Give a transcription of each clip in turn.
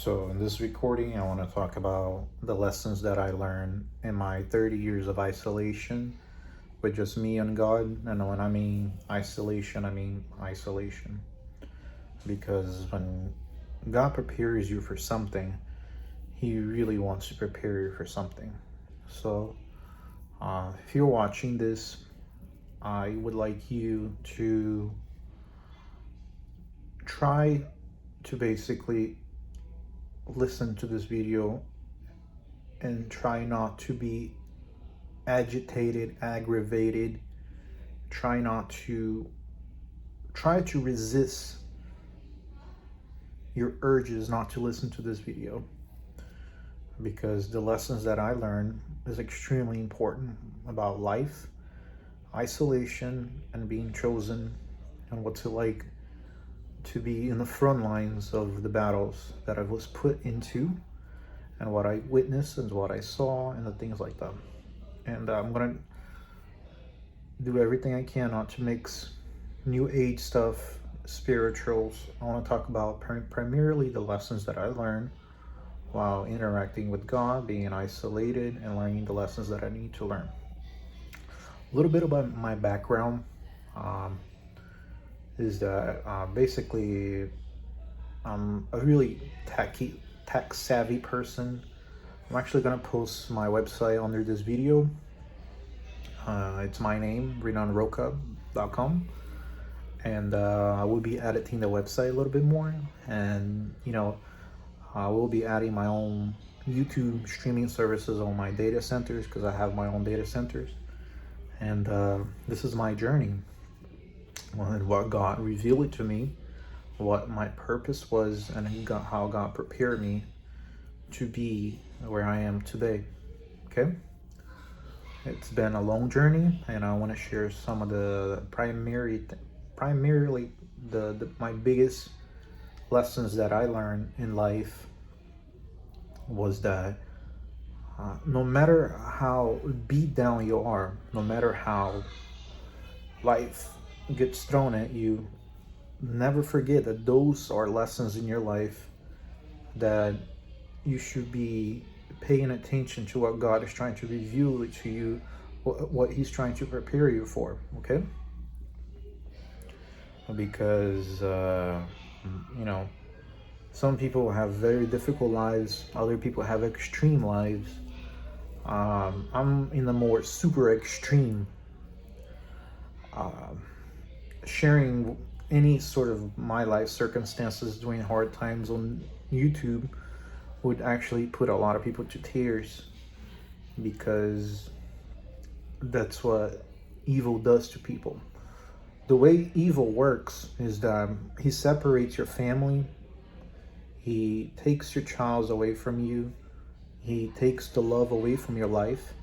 So, in this recording, I want to talk about the lessons that I learned in my 30 years of isolation with just me and God. And when I mean isolation, I mean isolation. Because when God prepares you for something, He really wants to prepare you for something. So, if you're watching this, I would like you to try to basically listen to this video and try not to be agitated, aggravated. Try to resist your urges not to listen to this video, because the lessons that I learned is extremely important about life, isolation, and being chosen, and what's it like to be in the front lines of the battles that I was put into, and what I witnessed and what I saw and the things like that. And I'm gonna do everything I can not to mix new age stuff, spirituals. I want to talk about primarily the lessons that I learned while interacting with God, being isolated, and learning the lessons that I need to learn. A little bit about my background um, is that basically I'm a really tech savvy person. I'm actually going to post my website under this video. It's my name, renanroca.com. And I will be editing the website a little bit more. And, I will be adding my own YouTube streaming services on my data centers, because I have my own data centers. And this is my journey. And what God revealed it to me, what my purpose was, and how God prepared me to be where I am today. Okay? It's been a long journey, and I want to share some of the primarily my biggest lessons that I learned in life was that no matter how beat down you are, no matter how life gets thrown at you, never forget that those are lessons in your life that you should be paying attention to, what God is trying to reveal to you, what He's trying to prepare you for, okay? Because, some people have very difficult lives, other people have extreme lives. I'm in the more super extreme. Sharing any sort of my life circumstances during hard times on YouTube would actually put a lot of people to tears, because that's what evil does to people. The way evil works is that he separates your family, he takes your child away from you, he takes the love away from your life,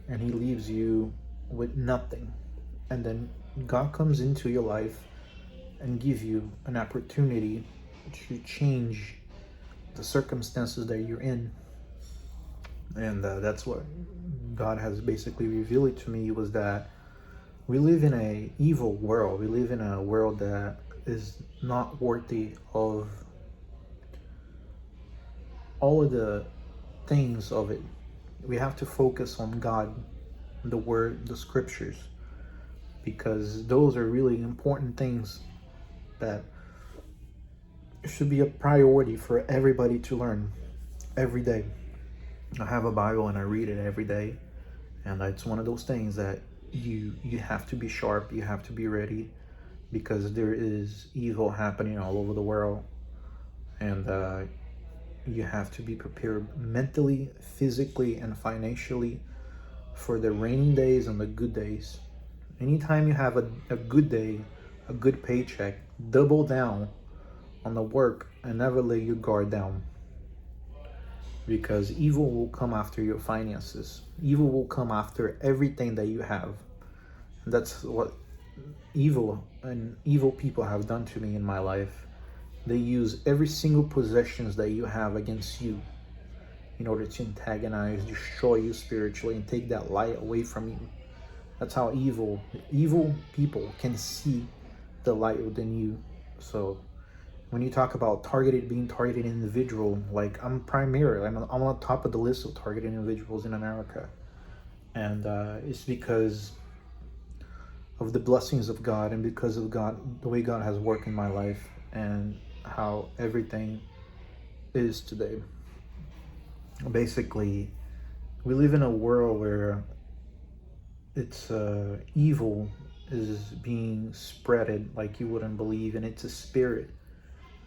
and he leaves you with nothing. And then God comes into your life and gives you an opportunity to change the circumstances that you're in. And that's what God has basically revealed to me, was that we live in an evil world. We live in a world that is not worthy of all of the things of it. We have to focus on God, the Word, the Scriptures, because those are really important things that should be a priority for everybody to learn every day. I have a Bible and I read it every day, and it's one of those things that you have to be sharp, you have to be ready, because there is evil happening all over the world, and you have to be prepared mentally, physically, and financially for the rainy days and the good days. Anytime you have a good day, a good paycheck, double down on the work and never lay your guard down, because evil will come after your finances. Evil will come after everything that you have. And that's what evil people have done to me in my life. They use every single possessions that you have against you in order to antagonize, destroy you spiritually, and take that light away from you. That's how evil people can see the light within you. So when you talk about being targeted individual, like I'm on top of the list of targeted individuals in America. And it's because of the blessings of God, and because of God, the way God has worked in my life, and how everything is today. Basically, we live in a world where it's evil is being spreaded like you wouldn't believe, and it's a spirit.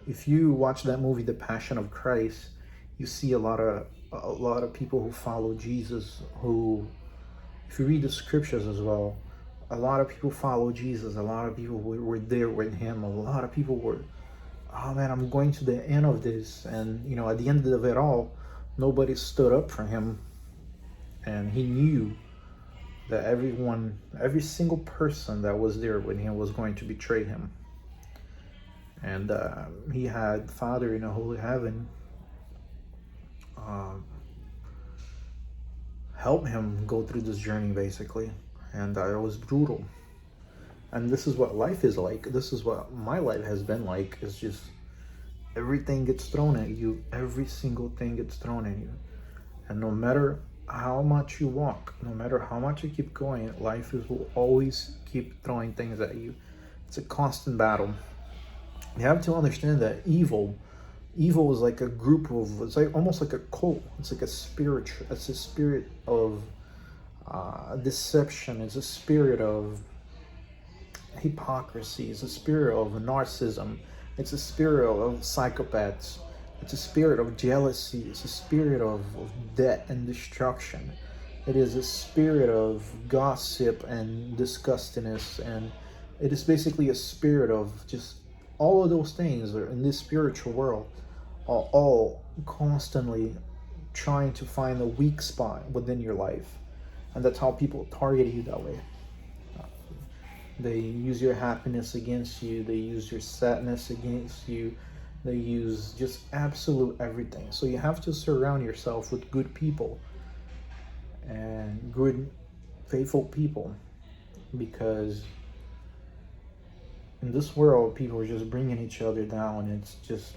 If you watch that movie, The Passion of Christ, you see a lot of people who follow Jesus. Who, if you read the scriptures as well, a lot of people follow Jesus. A lot of people were there with him. A lot of people were, oh man, I'm going to the end of this. And at the end of it all, nobody stood up for him, and he knew that every single person that was there with him was going to betray him. And he had Father in the holy heaven help him go through this journey, basically. And it was brutal. And this is what life is like. This is what my life has been like. It's just everything gets thrown at you. Every single thing gets thrown at you. And no matter how much you walk, no matter how much you keep going, will always keep throwing things at you. It's a constant battle. You have to understand that evil is like a group of, it's like almost like a cult. It's like it's a spirit of deception. It's a spirit of hypocrisy. It's a spirit of narcissism. It's a spirit of psychopaths. It's a spirit of jealousy. It's a spirit of death and destruction. It is a spirit of gossip and disgustingness. And it is basically a spirit of just all of those things are in this spiritual world are all constantly trying to find a weak spot within your life. And that's how people target you that way. They use your happiness against you. They use your sadness against you. They use just absolute everything. So you have to surround yourself with good people and good, faithful people, because in this world, people are just bringing each other down. It's just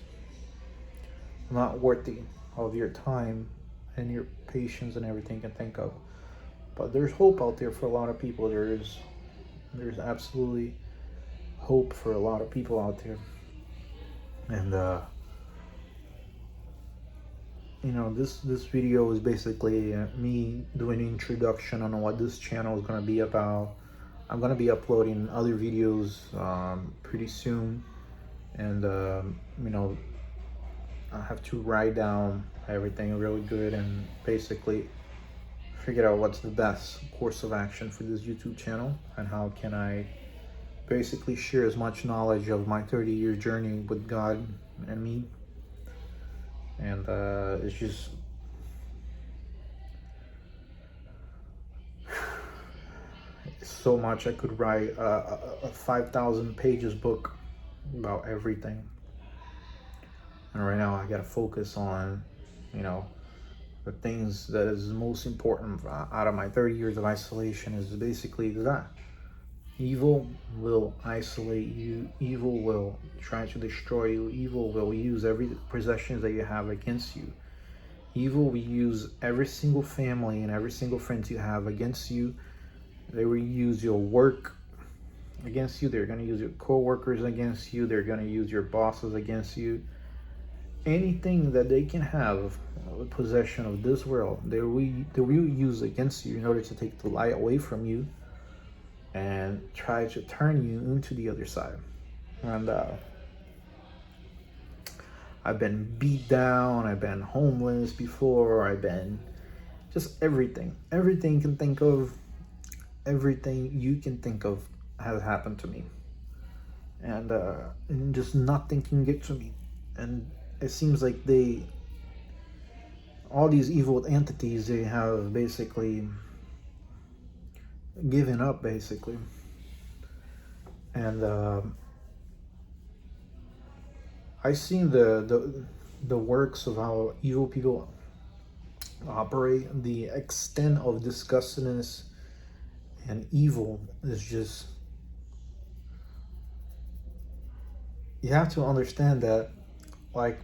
not worthy of your time and your patience and everything you can think of. But there's hope out there for a lot of people. There's absolutely hope for a lot of people out there. And this video is basically me doing an introduction on what this channel is going to be about. I'm going to be uploading other videos pretty soon, and I have to write down everything really good and basically figure out what's the best course of action for this YouTube channel, and how can I basically share as much knowledge of my 30-year journey with God and me. And it's just so much. I could write a 5,000 pages book about everything. And right now I gotta focus on the things that is most important out of my 30 years of isolation is basically that. Evil will isolate you. Evil will try to destroy you. Evil will use every possession that you have against you. Evil will use every single family and every single friend you have against you. They will use your work against you. They're going to use your co-workers against you. They're going to use your bosses against you. Anything that they can have possession of this world, they will use against you in order to take the light away from you and try to turn you into the other side. And I've been beat down, I've been homeless before, I've been just everything you can think of, everything you can think of has happened to me. And just nothing can get to me. And it seems like all these evil entities, they have basically given up, basically. And I've seen the works of how evil people operate. The extent of disgustingness and evil is just, you have to understand that, like,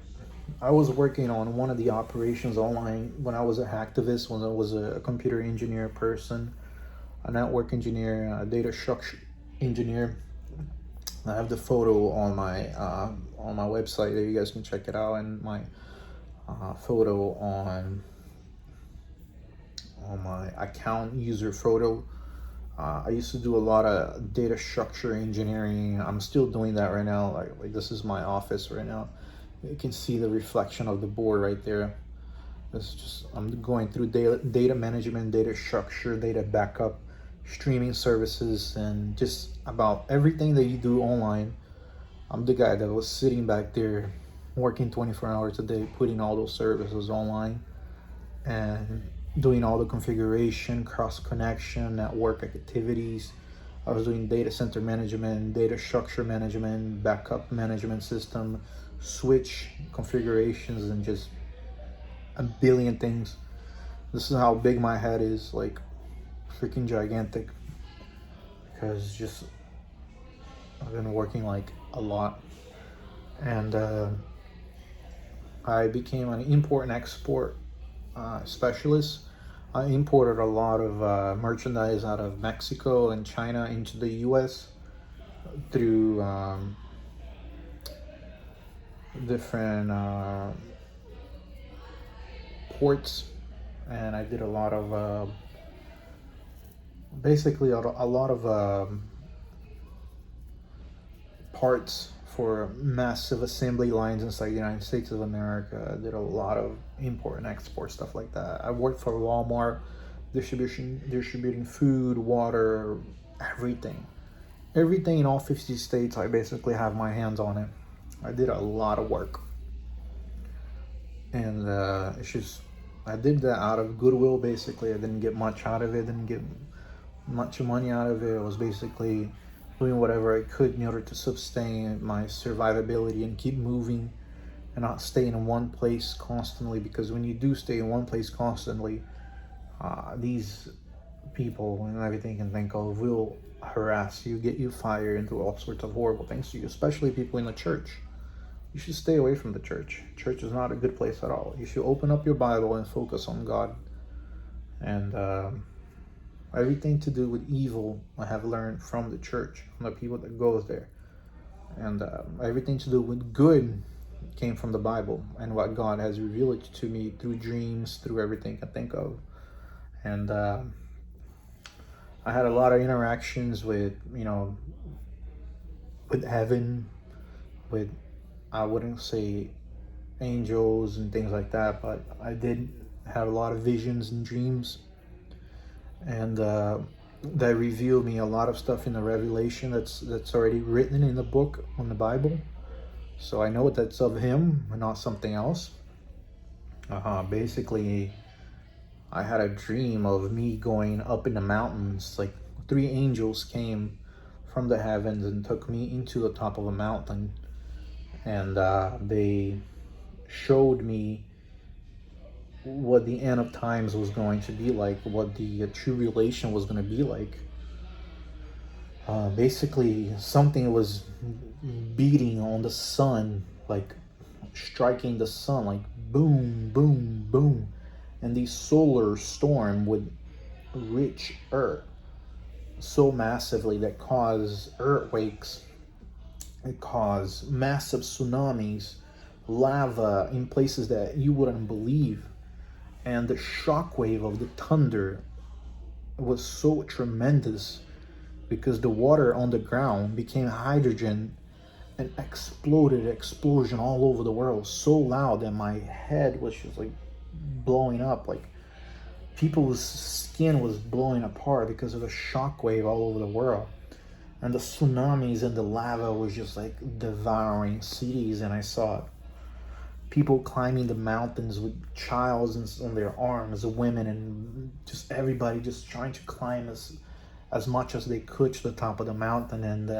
I was working on one of the operations online when I was a hacktivist, when I was a computer engineer person, a network engineer, a data structure engineer. I have the photo on my website that you guys can check it out, and my photo on my account user photo. I used to do a lot of data structure engineering. I'm still doing that right now. Like this is my office right now. You can see the reflection of the board right there. It's just, I'm going through data management, data structure, data backup, streaming services, and just about everything that you do online. I'm the guy that was sitting back there working 24 hours a day, putting all those services online and doing all the configuration, cross connection, network activities. I was doing data center management, data structure management, backup management system, switch configurations, and just a billion things. This is how big my head is, like freaking gigantic, because just I've been working like a lot. And I became an import and export specialist. I imported a lot of merchandise out of Mexico and China into the US through different ports, and I did a lot of basically a lot of parts for massive assembly lines inside the United States of America. I did a lot of import and export stuff like that. I worked for Walmart, distributing food, water, everything in all 50 states. I basically have my hands on it. I did a lot of work, and it's just, I did that out of goodwill. Basically, I didn't get much out of it, didn't get much money out of it. I was basically doing whatever I could in order to sustain my survivability and keep moving and not stay in one place constantly. Because when you do stay in one place constantly, these people and everything you can think of will harass you, get you fired, and do all sorts of horrible things to you, especially people in the church. You should stay away from the church. Church is not a good place at all. You should open up your Bible and focus on God. And everything to do with evil I have learned from the church, from the people that goes there. And everything to do with good came from the Bible and what God has revealed it to me through dreams, through everything I think of. And I had a lot of interactions with, with heaven, with, I wouldn't say angels and things like that, but I did have a lot of visions and dreams. And that revealed me a lot of stuff in the Revelation that's already written in the book, on the Bible. So I know that's of him and not something else. Basically, I had a dream of me going up in the mountains. Like 3 angels came from the heavens and took me into the top of a mountain. And they showed me what the end of times was going to be like, what the tribulation was going to be like. Basically, something was beating on the sun, like striking the sun, like boom, boom, boom. And the solar storm would reach Earth so massively that caused earthquakes. It caused massive tsunamis, lava in places that you wouldn't believe. And the shockwave of the thunder was so tremendous because the water on the ground became hydrogen and explosion all over the world, so loud that my head was just like blowing up. Like people's skin was blowing apart because of the shockwave all over the world. And the tsunamis and the lava was just like devouring cities, and I saw people climbing the mountains with childs on their arms, women, and just everybody just trying to climb as much as they could to the top of the mountain. And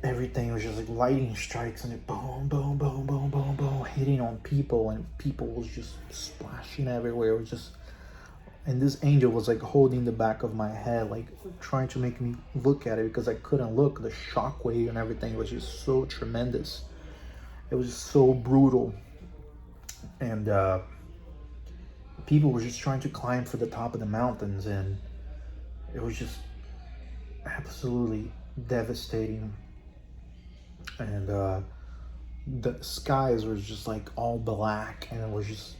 everything was just like lightning strikes, and it boom, boom, boom, boom, boom, boom, hitting on people, and people was just splashing everywhere. It was just And this angel was like holding the back of my head, like trying to make me look at it because I couldn't look. The shockwave and everything was just so tremendous. It was just so brutal. And people were just trying to climb for the top of the mountains, and it was just absolutely devastating. And the skies were just like all black, and it was just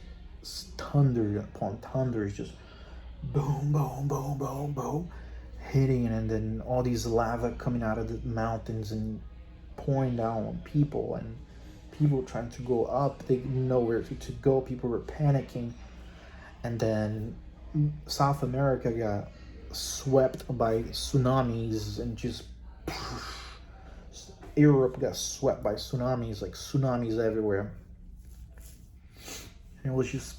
thunder upon thunder, just boom, boom, boom, boom, boom, hitting, and then all these lava coming out of the mountains and pouring down on people, and people trying to go up. They didn't know where to go. People were panicking. And then South America got swept by tsunamis, and just Europe got swept by tsunamis, like tsunamis everywhere. And it was just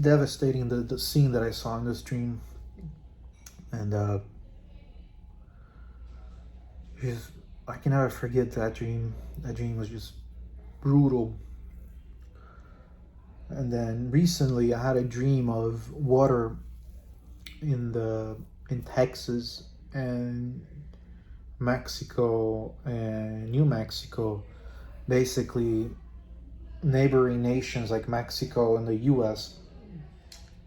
devastating, the scene that I saw in this dream. And I can never forget that dream. That dream was just brutal. And then recently I had a dream of water in Texas and Mexico and New Mexico, basically neighboring nations like Mexico and the US.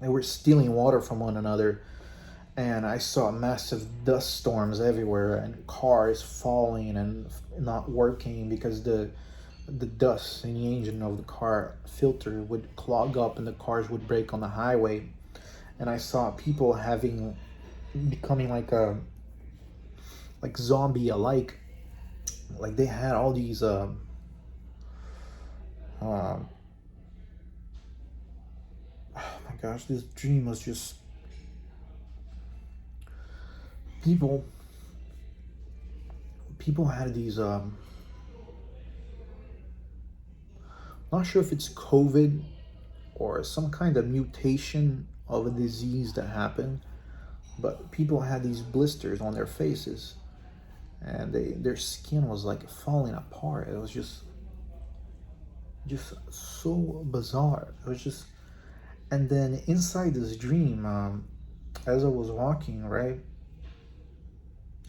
They were stealing water from one another, and I saw massive dust storms everywhere and cars falling and not working because the dust in the engine of the car filter would clog up and the cars would break on the highway. And I saw people becoming like zombie alike. Like they had all these oh my gosh, this dream was just people had these not sure if it's COVID or some kind of mutation of a disease that happened, but people had these blisters on their faces, and their skin was like falling apart. It was just so bizarre. It was just, and then inside this dream, as I was walking, right,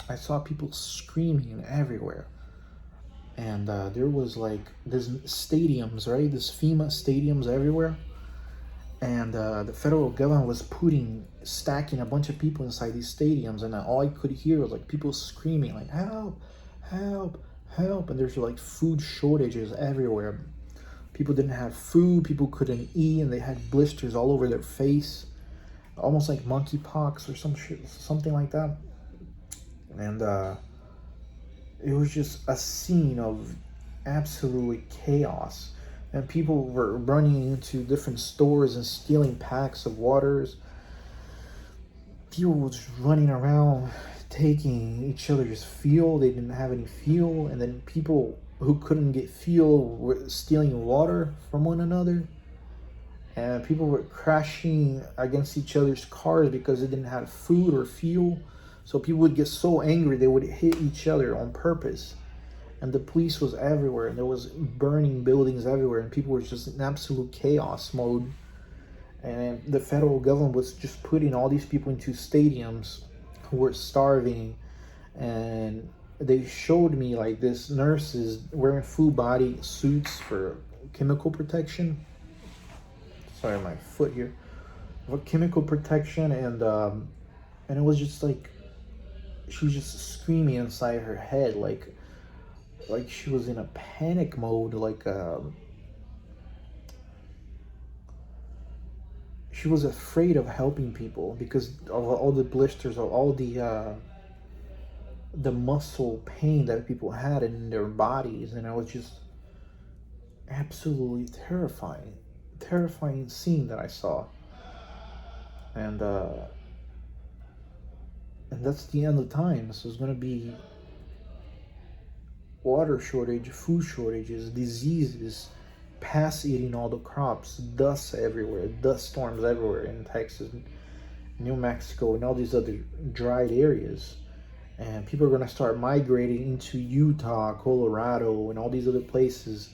I saw people screaming everywhere. And there was like these stadiums, right? These FEMA stadiums everywhere. And the federal government was stacking a bunch of people inside these stadiums. And all I could hear was like people screaming like, help, help, help. And there's like food shortages everywhere. People didn't have food, people couldn't eat, and they had blisters all over their face. Almost like monkeypox or something like that. And it was just a scene of absolutely chaos, and people were running into different stores and stealing packs of waters. People were just running around taking each other's fuel. They didn't have any fuel, and then people who couldn't get fuel were stealing water from one another. And people were crashing against each other's cars because they didn't have food or fuel. So people would get so angry they would hit each other on purpose. And the police was everywhere, and there was burning buildings everywhere, and people were just in absolute chaos mode. And the federal government was just putting all these people into stadiums who were starving. And they showed me like this nurses wearing full body suits for chemical protection. Sorry, my foot here. For chemical protection, and it was just like, she was just screaming inside her head, like she was in a panic mode, like she was afraid of helping people because of all the blisters, of all the muscle pain that people had in their bodies. And it was just absolutely terrifying scene that I saw. And that's the end of times. There's going to be water shortage, food shortages, diseases, pest eating all the crops, dust everywhere, dust storms everywhere in Texas, New Mexico, and all these other dried areas. And people are going to start migrating into Utah, Colorado, and all these other places.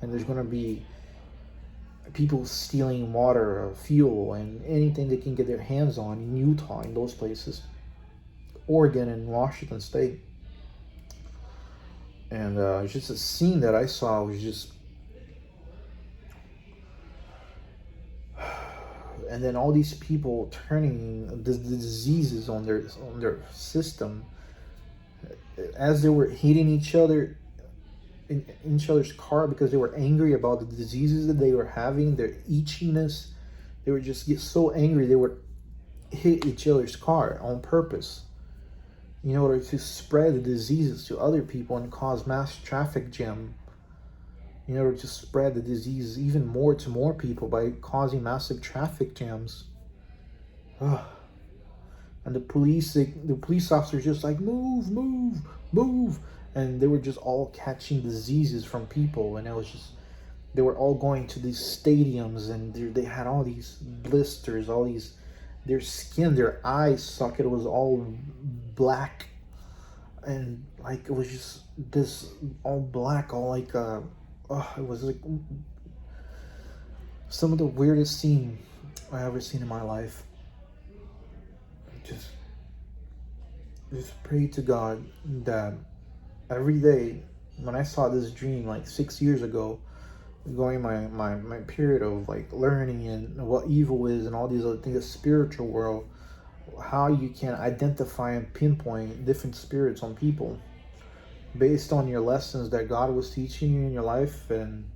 And there's going to be people stealing water, fuel, and anything they can get their hands on in Utah, in those places, Oregon and Washington State. And just a scene that I saw was just, and then all these people turning the diseases on their system as they were hitting each other in each other's car because they were angry about the diseases that they were having, their itchiness. They would just get so angry they would hit each other's car on purpose in order to spread the diseases to other people and cause mass traffic jam, in order to spread the disease even more to more people by causing massive traffic jams. Ugh. And the police officers just like, move, move, move. And they were just all catching diseases from people. And it was just, they were all going to these stadiums, and they had all these blisters, all these, their skin, their eye socket was all black. And like, it was just this all black, all like, it was like some of the weirdest scene I ever seen in my life. Just pray to God that every day, when I saw this dream like 6 years ago, going my period of like learning and what evil is and all these other things, the spiritual world, how you can identify and pinpoint different spirits on people based on your lessons that God was teaching you in your life. And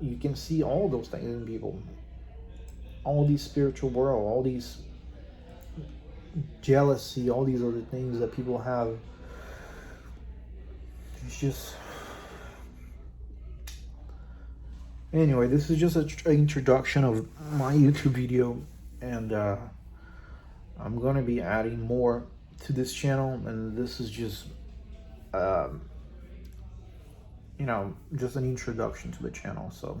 you can see all those things in people, all these spiritual world, all these jealousy, all these other things that people have. It's just, anyway, this is just an introduction of my YouTube video, and I'm gonna be adding more to this channel, and this is just just an introduction to the channel. So